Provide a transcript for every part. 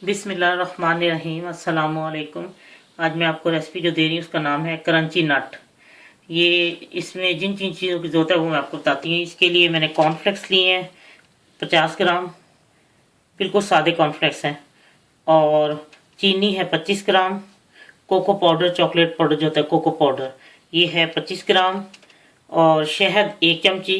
बिस्मिल्लाहिर्रहमानिर्रहीम। अस्सलामुअलैकुम। आज मैं आपको रेसिपी जो दे रही हूँ उसका नाम है क्रंची नट। ये इसमें जिन जिन चीज़ों की ज़रूरत है वो मैं आपको बताती हूँ। इसके लिए मैंने कॉर्नफ्लेक्स लिए हैं 50 ग्राम, बिल्कुल सादे कॉर्नफ्लेक्स हैं। और चीनी है 25 ग्राम। कोको पाउडर, चॉकलेट पाउडर जो होता है कोको पाउडर, ये है 25 ग्राम। और शहद 1 चमची,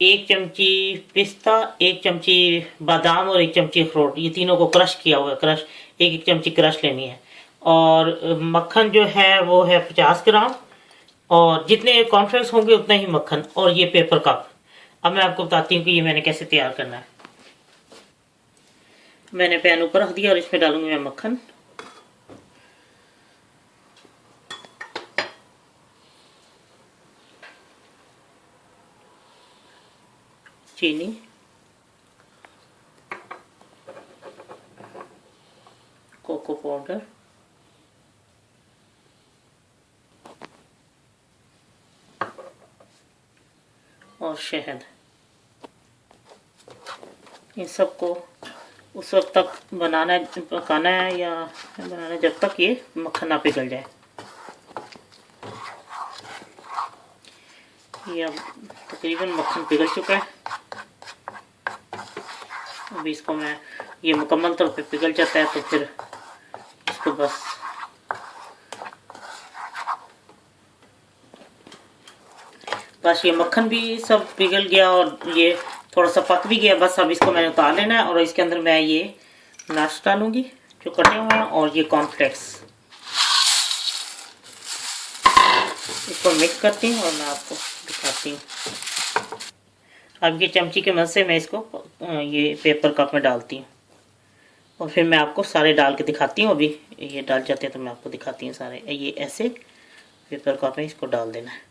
1 चमची पिस्ता, 1 चमची बादाम और 1 चमची अखरोट, ये तीनों को क्रश किया हुआ है। क्रश 1 चमची क्रश लेनी है। और मक्खन जो है वो है 50 ग्राम। और जितने कॉर्नफ्लेक्स होंगे उतना ही मक्खन। और ये पेपर कप। अब मैं आपको बताती हूँ कि ये मैंने कैसे तैयार करना है। मैंने पैन ऊपर रख दिया और इसमें डालूंगी मैं मक्खन। चीनी, कोको पाउडर, और शहद। इन सबको उस वक्त तक बनाना है, पकाना है या बनाना है जब तक ये मक्खन ना पिघल जाए। ये अब तकरीबन मक्खन पिघल चुका है। अभी इसको मैं, ये मुकम्मल तौर पे पिघल जाता है तो फिर इसको बस ये मक्खन भी सब पिघल गया और ये थोड़ा सा पक भी गया। बस अब इसको मैंने उतार लेना है और इसके अंदर मैं ये नट्स डालूंगी जो कटे हुए हैं और ये कॉर्नफ्लेक्स। इसको मिक्स करती हूँ और मैं आपको दिखाती हूँ। अब ये चमची के मदद से मैं इसको ये पेपर कप में डालती हूँ और फिर मैं आपको सारे डाल के दिखाती हूँ। अभी ये डाल जाते हैं तो मैं आपको दिखाती हूँ सारे। ये ऐसे पेपर कप में इसको डाल देना है।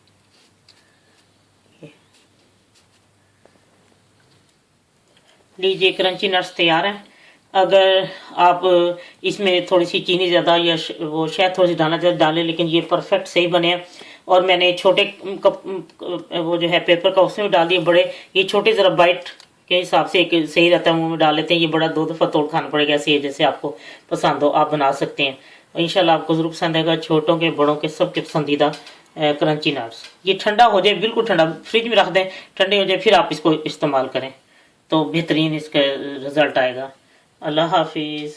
लीजिए, क्रंची नट्स तैयार हैं। अगर आप इसमें थोड़ी सी चीनी ज़्यादा या वो शहद थोड़ी सी डालना चाहते डालें, लेकिन ये परफेक्ट सही बने हैं। और मैंने छोटे कप वो जो है पेपर का उसमें भी डाल दिए बड़े। ये छोटे ज़रा बाइट के हिसाब से एक सही रहता है, मुँह में डाल लेते हैं। ये बड़ा 2 दफ़ा तोड़ खाना पड़ेगा। ऐसे जैसे आपको पसंद हो आप बना सकते हैं। इंशाल्लाह आपको ज़रूर पसंद आएगा। छोटों के बड़ों के सबके पसंदीदा क्रंची नट्स। ये ठंडा हो जाए, बिल्कुल ठंडा, फ्रिज में रख दें, ठंडे हो जाए फिर आप इसको इस्तेमाल करें तो बेहतरीन इसका रिज़ल्ट आएगा। अल्लाह हाफिज़।